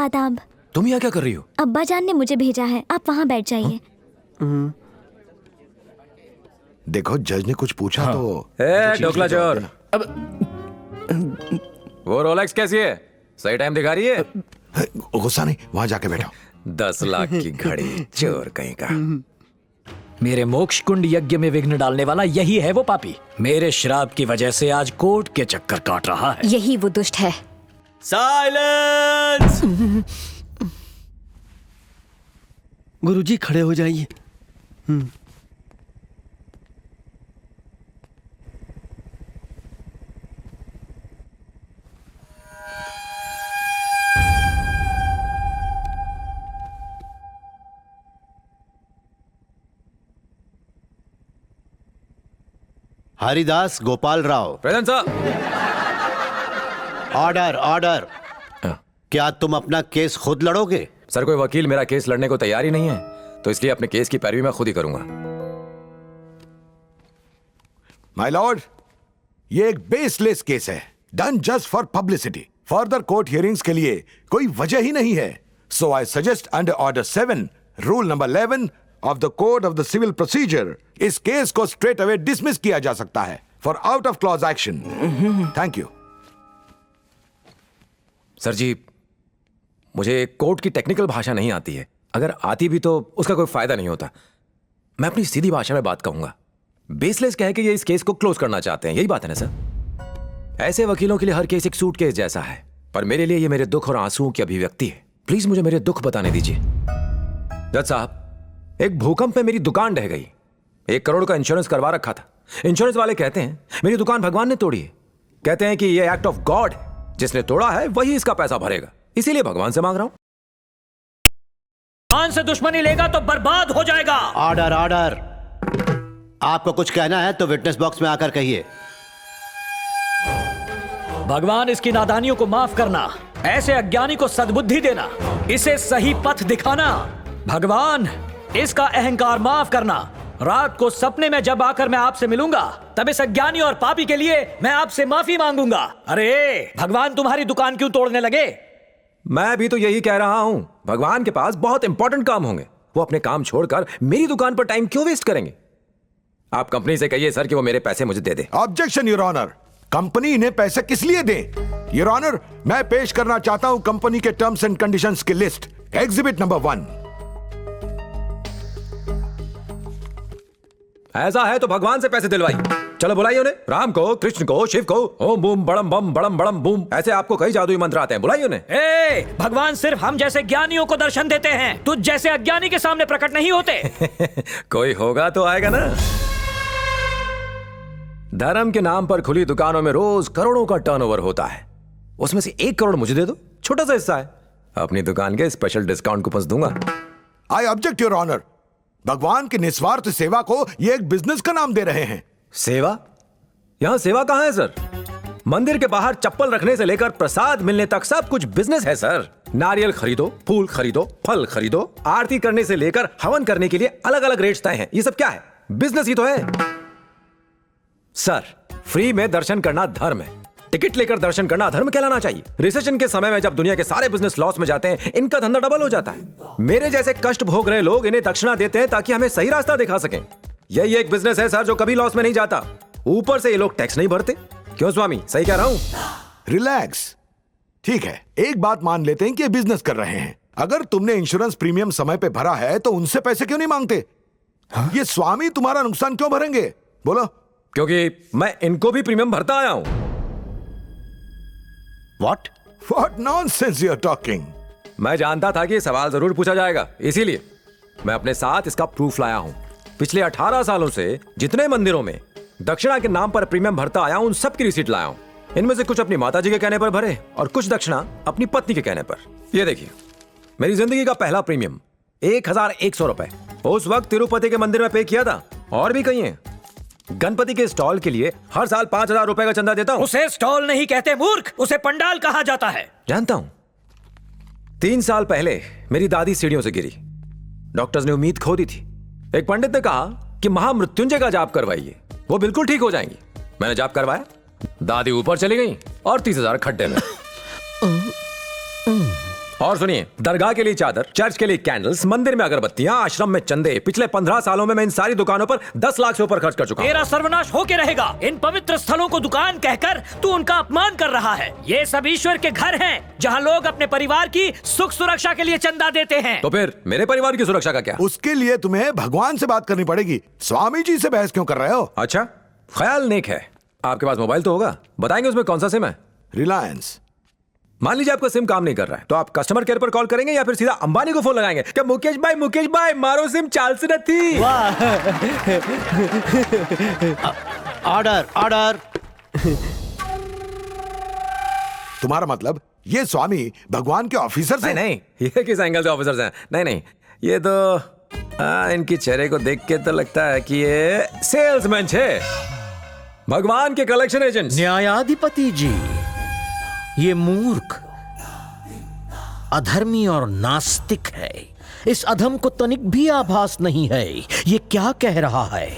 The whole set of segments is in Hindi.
आदाब। तुम यहाँ क्या कर रही हो? अब्बा जान ने मुझे भेजा है, आप वहाँ बैठ जाइए। देखो जज ने कुछ पूछा तो ढोकला चोर। अब वो रोलेक्स कैसी है? सही टाइम दिखा रही है? गुस्सा नहीं, वहां जाके बैठो। 10 लाख की घड़ी, चोर कहीं का। मेरे मोक्ष कुंड यज्ञ में विघ्न डालने वाला यही है वो पापी। मेरे श्राप की वजह से आज कोर्ट के चक्कर काट रहा है। यही वो दुष्ट है। साइलेंस! गुरुजी खड़े हो जाइए। Haridas Gopal Rao. Present sir. Order order. क्या तुम अपना केस खुद लड़ोगे? सर कोई वकील मेरा केस लड़ने को तैयार ही नहीं है, तो इसलिए अपने केस की पैरवी मैं खुद ही करूंगा। माय लॉर्ड, ये एक बेसलेस केस है, done just for publicity. Further court hearings के लिए कोई वजह ही नहीं है। So I suggest under order 7 rule number 11 of the code of the civil procedure इस केस को स्ट्रेट अवे डिसमिस किया जा सकता है for out of clause action. Thank you. Sir ji, मुझे कोर्ट की टेक्निकल भाषा नहीं आती है। अगर आती भी तो उसका कोई फायदा नहीं होता। मैं अपनी सीधी भाषा में बात कहूंगा। बेसलेस कह के ये इस केस को क्लोज करना चाहते हैं, यही बात है ना सर? ऐसे वकीलों के लिए हर केस एक सूटकेस जैसा है, पर मेरे लिए ये मेरे दुख और आंसुओं की अभिव्यक्ति है। प्लीज मुझे मेरे दुख बताने दीजिए। जज साहब, एक भूकंप में मेरी दुकान ढह गई। 1 करोड़ का इंश्योरेंस करवा रखा था। इंश्योरेंस वाले कहते हैं मेरी दुकान भगवान ने तोड़ी है। कहते हैं कि ये एक्ट ऑफ गॉड है, जिसने तोड़ा है वही इसका पैसा भरेगा, इसीलिए भगवान से मांग रहा हूं। भगवान से दुश्मनी लेगा तो बर्बाद हो जाएगा। Order order. आपको कुछ कहना है तो विटनेस बॉक्स में आकर कहिए। भगवान इसकी नादानियों को माफ करना, ऐसे अज्ञानी को सद्बुद्धि देना, इसे सही पथ दिखाना। भगवान इसका अहंकार माफ करना। रात को सपने में जब आकर मैं आपसे मिलूंगा तब इस अज्ञानी और पापी के लिए मैं आपसे माफी मांगूंगा। अरे भगवान, तुम्हारी दुकान क्यों तोड़ने लगे? मैं भी तो यही कह रहा हूं। भगवान के पास बहुत इंपॉर्टेंट काम होंगे, वो अपने काम छोड़कर मेरी दुकान पर टाइम क्यों वेस्ट करेंगे? आप कंपनी से कहिए सर कि वो मेरे पैसे मुझे दे दे। Objection your honour. कंपनी इन्हें पैसे किस लिए दे? योर ऑनर, मैं पेश करना चाहता हूं कंपनी के टर्म्स एंड कंडीशंस की लिस्ट। Exhibit number 1। ऐसा है तो भगवान से पैसे दिलवाइए। चलो बुलाइए उन्हें। राम को, कृष्ण को, शिव को। ओम बूम बड़म बम बड़म बड़म बूम, ऐसे आपको कई जादुई मंत्र आते हैं, बुलाइए उन्हें। भगवान सिर्फ हम जैसे ज्ञानियों को दर्शन देते हैं, तुझ जैसे अज्ञानी के सामने प्रकट नहीं होते। कोई होगा तो आएगा ना। धर्म के नाम पर खुली दुकानों में रोज करोड़ों का टर्नओवर होता है, उसमें से 1 करोड़ मुझे दे दो, छोटा सा हिस्सा है। अपनी दुकान के स्पेशल डिस्काउंट कूपन दूंगा। I object your honour. भगवान की निस्वार्थ सेवा को ये एक बिजनेस का नाम दे रहे हैं। सेवा? यहां सेवा कहां है सर? मंदिर के बाहर चप्पल रखने से लेकर प्रसाद मिलने तक सब कुछ बिजनेस है सर। नारियल खरीदो, फूल खरीदो, फल खरीदो, आरती करने से लेकर हवन करने के लिए अलग अलग रेट्स तय हैं। ये सब क्या है? बिजनेस ही तो है सर। फ्री में दर्शन करना धर्म है, टिकट लेकर दर्शन करना धर्म कहलाना चाहिए। रिसेशन के समय में जब दुनिया के सारे बिजनेस लॉस में जाते हैं, इनका धंधा डबल हो जाता है। मेरे जैसे कष्ट भोग रहे लोग इन्हें दक्षिणा देते हैं ताकि हमें सही रास्ता दिखा सकें। यही एक बिजनेस है सर जो कभी लॉस में नहीं जाता। ऊपर से ये लोग टैक्स नहीं भरते। क्यों स्वामी, सही कह रहा हूं? रिलैक्स। ठीक है, एक बात मान लेते हैं कि ये बिजनेस कर रहे हैं। अगर तुमने इंश्योरेंस प्रीमियम समय पे भरा है तो उनसे पैसे क्यों नहीं मांगते? ये स्वामी तुम्हारा नुकसान क्यों भरेंगे? बोलो। क्योंकि मैं इनको भी प्रीमियम भरता आया हूं। What nonsense you're talking? मैं जानता था कि ये सवाल जरूर पूछा जाएगा, इसीलिए मैं अपने साथ इसका प्रूफ लाया हूं। पिछले 18 सालों से जितने मंदिरों में दक्षिणा के नाम पर प्रीमियम भरता आया हूं, उन सब की रिसीट लाया हूं। इनमें से कुछ अपनी माताजी के कहने पर भरे और कुछ दक्षिणा अपनी पत्नी के कहने पर। ये देखिए, मेरी जिंदगी का पहला प्रीमियम 1100 रुपए उस वक्त तिरुपति के मंदिर में पे किया था। और भी कहीं है। गणपति के स्टॉल के लिए हर साल 5000 रुपए का चंदा देता हूं। उसे स्टॉल नहीं कहते मूर्ख, उसे पंडाल कहा जाता है। जानता हूं। 3 साल पहले मेरी दादी सीढ़ियों से गिरी। डॉक्टर्स ने उम्मीद खो दी थी। एक पंडित ने कहा कि महामृत्युंजय का जाप करवाइए, वो बिल्कुल ठीक हो जाएंगी। मैंने जाप करवाया, दादी ऊपर चली गई और 30,000 खड्डे में। और सुनिए, दरगाह के लिए चादर, चर्च के लिए कैंडल्स, मंदिर में अगरबत्तियां, आश्रम में चंदे, पिछले 15 सालों में मैं इन सारी दुकानों पर 10 लाख से ऊपर खर्च कर चुका हूं। तेरा सर्वनाश होके रहेगा। इन पवित्र स्थलों को दुकान कहकर तू उनका अपमान कर रहा है। ये सब ईश्वर के घर हैं, जहां लोग अपने परिवार की सुख सुरक्षा के लिए चंदा देते हैं। तो फिर मेरे परिवार की सुरक्षा का क्या? उसके लिए तुम्हें भगवान से बात करनी पड़ेगी। स्वामी जी से बहस क्यों कर रहे हो? अच्छा, ख्याल नेक है। आपके पास मोबाइल तो होगा, बताएंगे उसमें कौन सा सिम है? रिलायंस। मान लीजिए आपका सिम काम नहीं कर रहा है, तो आप कस्टमर केयर पर कॉल करेंगे या फिर सीधा अंबानी को फोन लगाएंगे? क्या मुकेश भाई मारो सिम चाल से नहीं। Order order. तुम्हारा मतलब ये स्वामी भगवान के ऑफिसर से? नहीं, ये किस एंगल से ऑफिसर्स हैं? नहीं, ये तो इनकी चेहरे को देख के तो लगता है कि ये सेल्समैन है, भगवान के कलेक्शन एजेंट। न्यायाधिपति जी, ये मूर्ख, अधर्मी और नास्तिक है। इस अधम को तनिक भी आभास नहीं है ये क्या कह रहा है।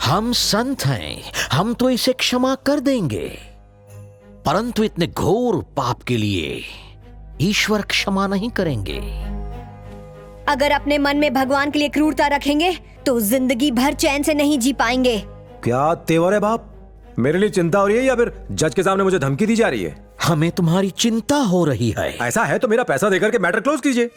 हम संत हैं, हम तो इसे क्षमा कर देंगे, परंतु इतने घोर पाप के लिए ईश्वर क्षमा नहीं करेंगे। अगर अपने मन में भगवान के लिए क्रूरता रखेंगे तो जिंदगी भर चैन से नहीं जी पाएंगे। क्या तेवर है बाप? मेरे लिए चिंता हो रही है या फिर जज के सामने मुझे धमकी दी जा रही है? हमें तुम्हारी चिंता हो रही है। ऐसा है तो मेरा पैसा देकर के मैटर क्लोज कीजिए।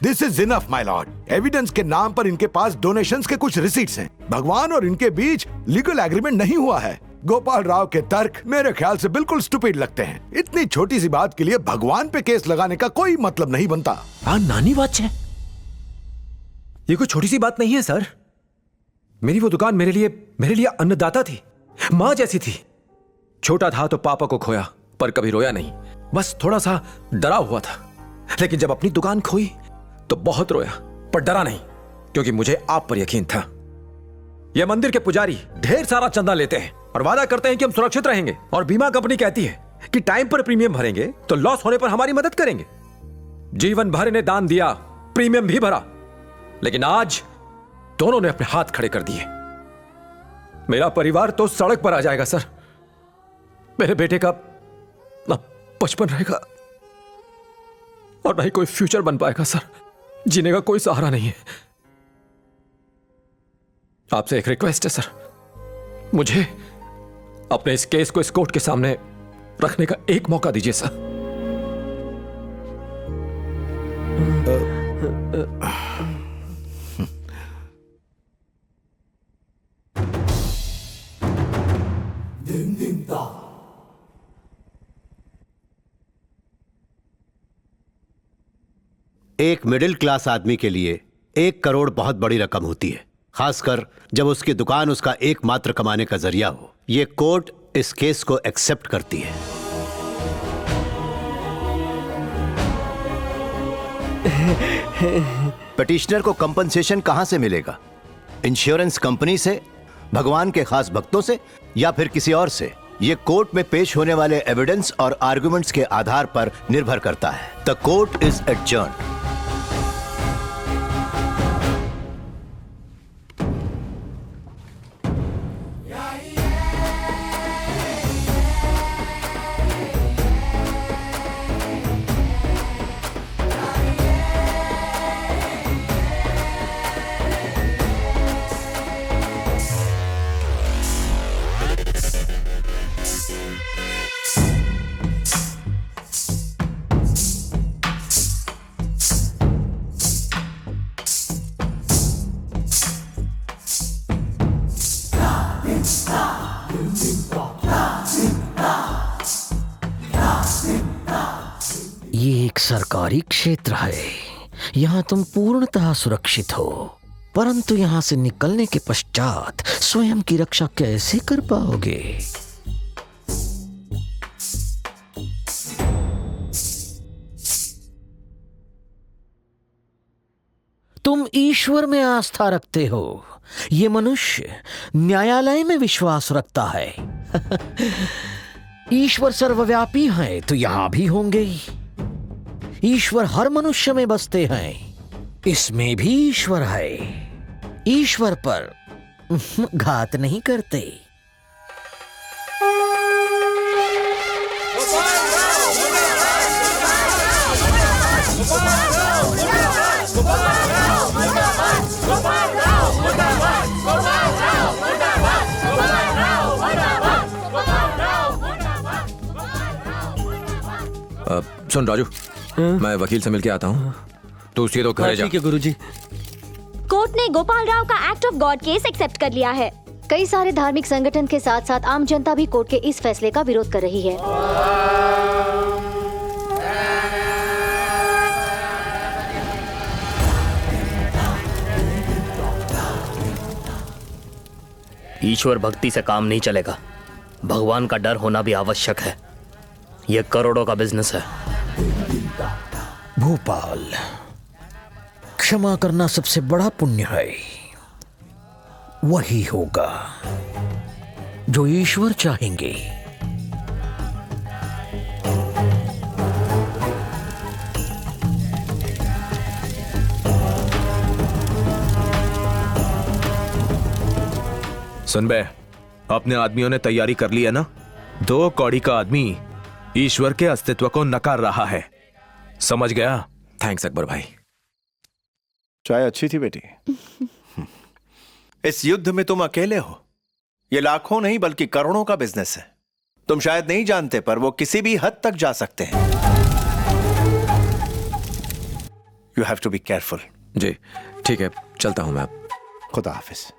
This is enough my Lord. Evidence के नाम पर इनके पास डोनेशंस के कुछ रिसीट्स हैं। भगवान और इनके बीच लीगल एग्रीमेंट नहीं हुआ है। गोपाल राव के तर्क मेरे ख्याल से बिल्कुल स्टूपिड लगते हैं। इतनी छोटी सी बात के लिए भगवान पे केस लगाने का कोई मतलब नहीं बनता। नानी बात है। ये कोई छोटी सी बात नहीं है सर। मेरी वो दुकान मेरे लिए अन्नदाता थी, मां जैसी थी। छोटा था तो पापा को खोया, पर कभी रोया नहीं, बस थोड़ा सा डरा हुआ था। लेकिन जब अपनी दुकान खोई तो बहुत रोया, पर डरा नहीं, क्योंकि मुझे आप पर यकीन था। यह मंदिर के पुजारी ढेर सारा चंदा लेते हैं और वादा करते हैं कि हम सुरक्षित रहेंगे, और बीमा कंपनी कहती है कि टाइम पर प्रीमियम भरेंगे तो लॉस होने पर हमारी मदद करेंगे। जीवन भर इन्हें दान दिया, प्रीमियम भी भरा, लेकिन आज दोनों ने अपने हाथ खड़े कर दिए। मेरा परिवार तो सड़क पर आ जाएगा सर। मेरे बेटे का ना बचपन रहेगा और ना ही कोई फ्यूचर बन पाएगा सर। जीने का कोई सहारा नहीं है। आपसे एक रिक्वेस्ट है सर, मुझे अपने इस केस को इस कोर्ट के सामने रखने का एक मौका दीजिए सर। एक मिडिल क्लास आदमी के लिए 1 करोड़ बहुत बड़ी रकम होती है, खासकर जब उसकी दुकान उसका एकमात्र कमाने का जरिया हो। यह कोर्ट इस केस को एक्सेप्ट करती है। पिटिशनर को कंपनसेशन कहां से मिलेगा? इंश्योरेंस कंपनी से, भगवान के खास भक्तों से, या फिर किसी और से? ये कोर्ट में पेश होने वाले एविडेंस और आर्गुमेंट्स के आधार पर निर्भर करता है। The court is adjourned. ये एक सरकारी क्षेत्र है, यहाँ तुम पूर्णतः सुरक्षित हो, परंतु यहाँ से निकलने के पश्चात स्वयं की रक्षा कैसे कर पाओगे? तुम ईश्वर में आस्था रखते हो, ये मनुष्य न्यायालय में विश्वास रखता है। ईश्वर सर्वव्यापी है तो यहां भी होंगे। ईश्वर हर मनुष्य में बसते हैं, इसमें भी ईश्वर है। ईश्वर पर घात नहीं करते। सुन राजू, मैं वकील से मिलके आता हूँ, तू सीधे घरे जा। ठीक है गुरुजी। कोर्ट ने गोपाल राव का act of God case accept कर लिया है। कई सारे धार्मिक संगठन के साथ साथ आम जनता भी कोर्ट के इस फैसले का विरोध कर रही है। ईश्वर भक्ति से काम नहीं चलेगा, भगवान का डर होना भी आवश्यक है। यह करोड़ों का बिजनेस है। भोपाल, क्षमा करना सबसे बड़ा पुण्य है। वही होगा जो ईश्वर चाहेंगे। सुन बे, अपने आदमियों ने तैयारी कर ली है ना? 2 कौड़ी का आदमी ईश्वर के अस्तित्व को नकार रहा है, समझ गया? थैंक्स अकबर भाई। चाय अच्छी थी बेटी। इस युद्ध में तुम अकेले हो। ये लाखों नहीं बल्कि करोड़ों का बिजनेस है। तुम शायद नहीं जानते पर वो किसी भी हद तक जा सकते हैं। You have to be careful. जी ठीक है, चलता हूं मैं अब। खुदा हाफिज।